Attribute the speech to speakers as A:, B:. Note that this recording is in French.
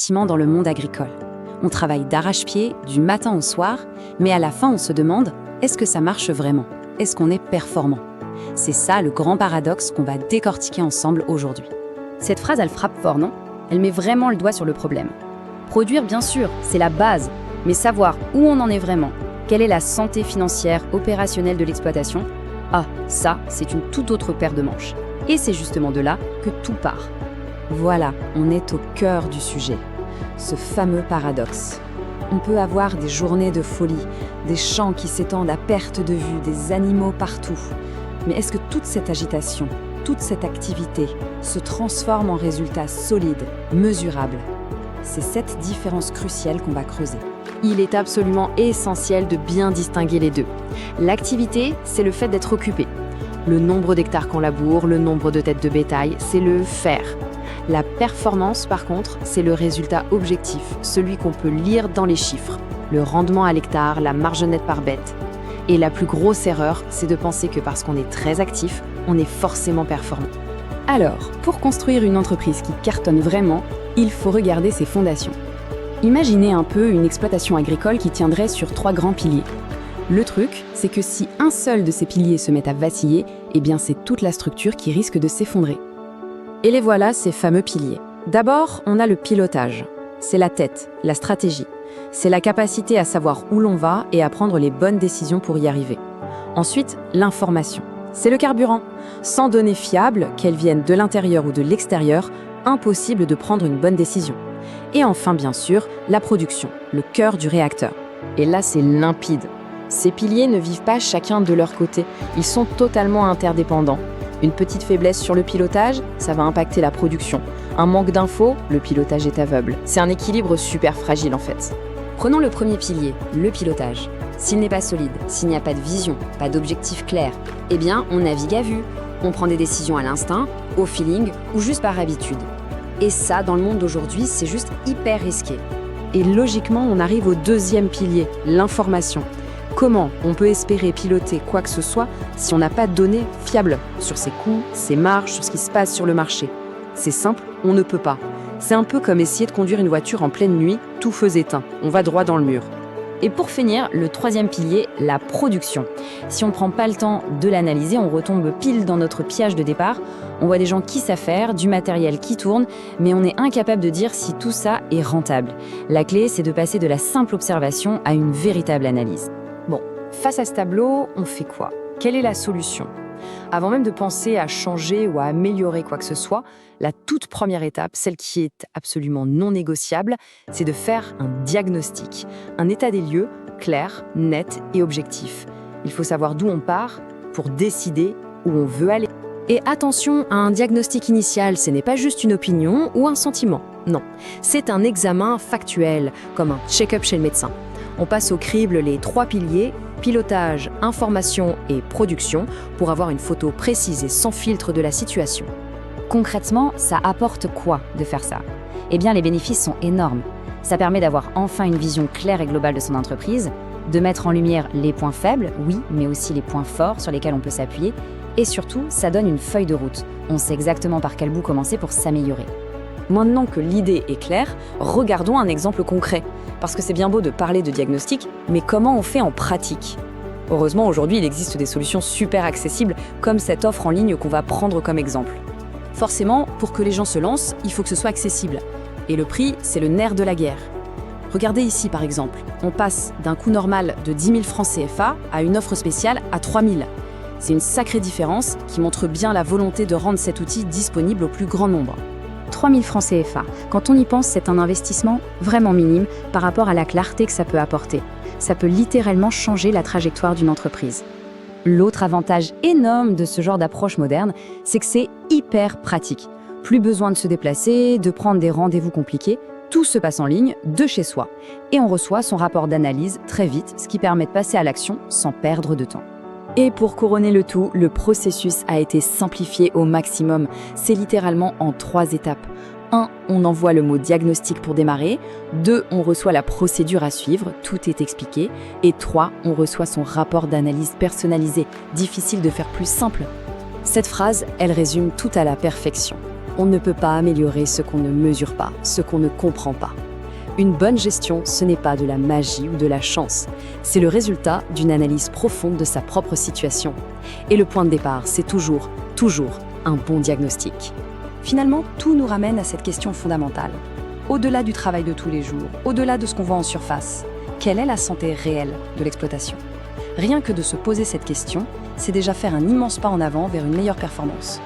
A: sentiment dans le monde agricole. On travaille d'arrache-pied, du matin au soir, mais à la fin on se demande, est-ce que ça marche vraiment? Est-ce qu'on est performant? C'est ça le grand paradoxe qu'on va décortiquer ensemble aujourd'hui.
B: Cette phrase, elle frappe fort, non? Elle met vraiment le doigt sur le problème. Produire, bien sûr, c'est la base, mais savoir où on en est vraiment, quelle est la santé financière, opérationnelle de l'exploitation, ça, c'est une toute autre paire de manches. Et c'est justement de là que tout part.
A: Voilà, on est au cœur du sujet. Ce fameux paradoxe. On peut avoir des journées de folie, des champs qui s'étendent à perte de vue, des animaux partout. Mais est-ce que toute cette agitation, toute cette activité se transforme en résultats solides, mesurables? C'est cette différence cruciale qu'on va creuser.
B: Il est absolument essentiel de bien distinguer les deux. L'activité, c'est le fait d'être occupé. Le nombre d'hectares qu'on laboure, le nombre de têtes de bétail, c'est le faire. La performance, par contre, c'est le résultat objectif, celui qu'on peut lire dans les chiffres. Le rendement à l'hectare, la marge nette par bête. Et la plus grosse erreur, c'est de penser que parce qu'on est très actif, on est forcément performant. Alors, pour construire une entreprise qui cartonne vraiment, il faut regarder ses fondations. Imaginez un peu une exploitation agricole qui tiendrait sur 3 grands piliers. Le truc, c'est que si un seul de ces piliers se met à vaciller, eh bien c'est toute la structure qui risque de s'effondrer. Et les voilà, ces fameux piliers. D'abord, on a le pilotage. C'est la tête, la stratégie. C'est la capacité à savoir où l'on va et à prendre les bonnes décisions pour y arriver. Ensuite, l'information. C'est le carburant. Sans données fiables, qu'elles viennent de l'intérieur ou de l'extérieur, impossible de prendre une bonne décision. Et enfin, bien sûr, la production, le cœur du réacteur. Et là, c'est limpide. Ces piliers ne vivent pas chacun de leur côté. Ils sont totalement interdépendants. Une petite faiblesse sur le pilotage, ça va impacter la production. Un manque d'infos, le pilotage est aveugle. C'est un équilibre super fragile en fait. Prenons le premier pilier, le pilotage. S'il n'est pas solide, s'il n'y a pas de vision, pas d'objectif clair, eh bien on navigue à vue. On prend des décisions à l'instinct, au feeling ou juste par habitude. Et ça, dans le monde d'aujourd'hui, c'est juste hyper risqué. Et logiquement, on arrive au deuxième pilier, l'information. Comment on peut espérer piloter quoi que ce soit si on n'a pas de données fiables sur ses coûts, ses marges, sur ce qui se passe sur le marché? C'est simple, on ne peut pas. C'est un peu comme essayer de conduire une voiture en pleine nuit, tout feu éteint. On va droit dans le mur. Et pour finir, le troisième pilier, la production. Si on ne prend pas le temps de l'analyser, on retombe pile dans notre piège de départ. On voit des gens qui savent faire, du matériel qui tourne, mais on est incapable de dire si tout ça est rentable. La clé, c'est de passer de la simple observation à une véritable analyse. Bon, face à ce tableau, on fait quoi? Quelle est la solution? Avant même de penser à changer ou à améliorer quoi que ce soit, la toute première étape, celle qui est absolument non négociable, c'est de faire un diagnostic, un état des lieux clair, net et objectif. Il faut savoir d'où on part pour décider où on veut aller. Et attention, un diagnostic initial, ce n'est pas juste une opinion ou un sentiment. Non, c'est un examen factuel, comme un check-up chez le médecin. On passe au crible les 3 piliers, pilotage, information et production, pour avoir une photo précise et sans filtre de la situation. Concrètement, ça apporte quoi de faire ça? Eh bien, les bénéfices sont énormes. Ça permet d'avoir enfin une vision claire et globale de son entreprise, de mettre en lumière les points faibles, oui, mais aussi les points forts sur lesquels on peut s'appuyer, et surtout, ça donne une feuille de route. On sait exactement par quel bout commencer pour s'améliorer. Maintenant que l'idée est claire, regardons un exemple concret. Parce que c'est bien beau de parler de diagnostic, mais comment on fait en pratique? Heureusement, aujourd'hui, il existe des solutions super accessibles, comme cette offre en ligne qu'on va prendre comme exemple. Forcément, pour que les gens se lancent, il faut que ce soit accessible. Et le prix, c'est le nerf de la guerre. Regardez ici, par exemple. On passe d'un coût normal de 10 000 francs CFA à une offre spéciale à 3 000. C'est une sacrée différence qui montre bien la volonté de rendre cet outil disponible au plus grand nombre. 3 000 francs CFA. Quand on y pense, c'est un investissement vraiment minime par rapport à la clarté que ça peut apporter. Ça peut littéralement changer la trajectoire d'une entreprise. L'autre avantage énorme de ce genre d'approche moderne, c'est que c'est hyper pratique. Plus besoin de se déplacer, de prendre des rendez-vous compliqués, tout se passe en ligne, de chez soi. Et on reçoit son rapport d'analyse très vite, ce qui permet de passer à l'action sans perdre de temps. Et pour couronner le tout, le processus a été simplifié au maximum. C'est littéralement en 3 étapes. 1. On envoie le mot diagnostic pour démarrer. 2. On reçoit la procédure à suivre, tout est expliqué. Et 3. On reçoit son rapport d'analyse personnalisé. Difficile de faire plus simple. Cette phrase, elle résume tout à la perfection. On ne peut pas améliorer ce qu'on ne mesure pas, ce qu'on ne comprend pas. Une bonne gestion, ce n'est pas de la magie ou de la chance. C'est le résultat d'une analyse profonde de sa propre situation. Et le point de départ, c'est toujours un bon diagnostic.
A: Finalement, tout nous ramène à cette question fondamentale. Au-delà du travail de tous les jours, au-delà de ce qu'on voit en surface, quelle est la santé réelle de l'exploitation ? Rien que de se poser cette question, c'est déjà faire un immense pas en avant vers une meilleure performance.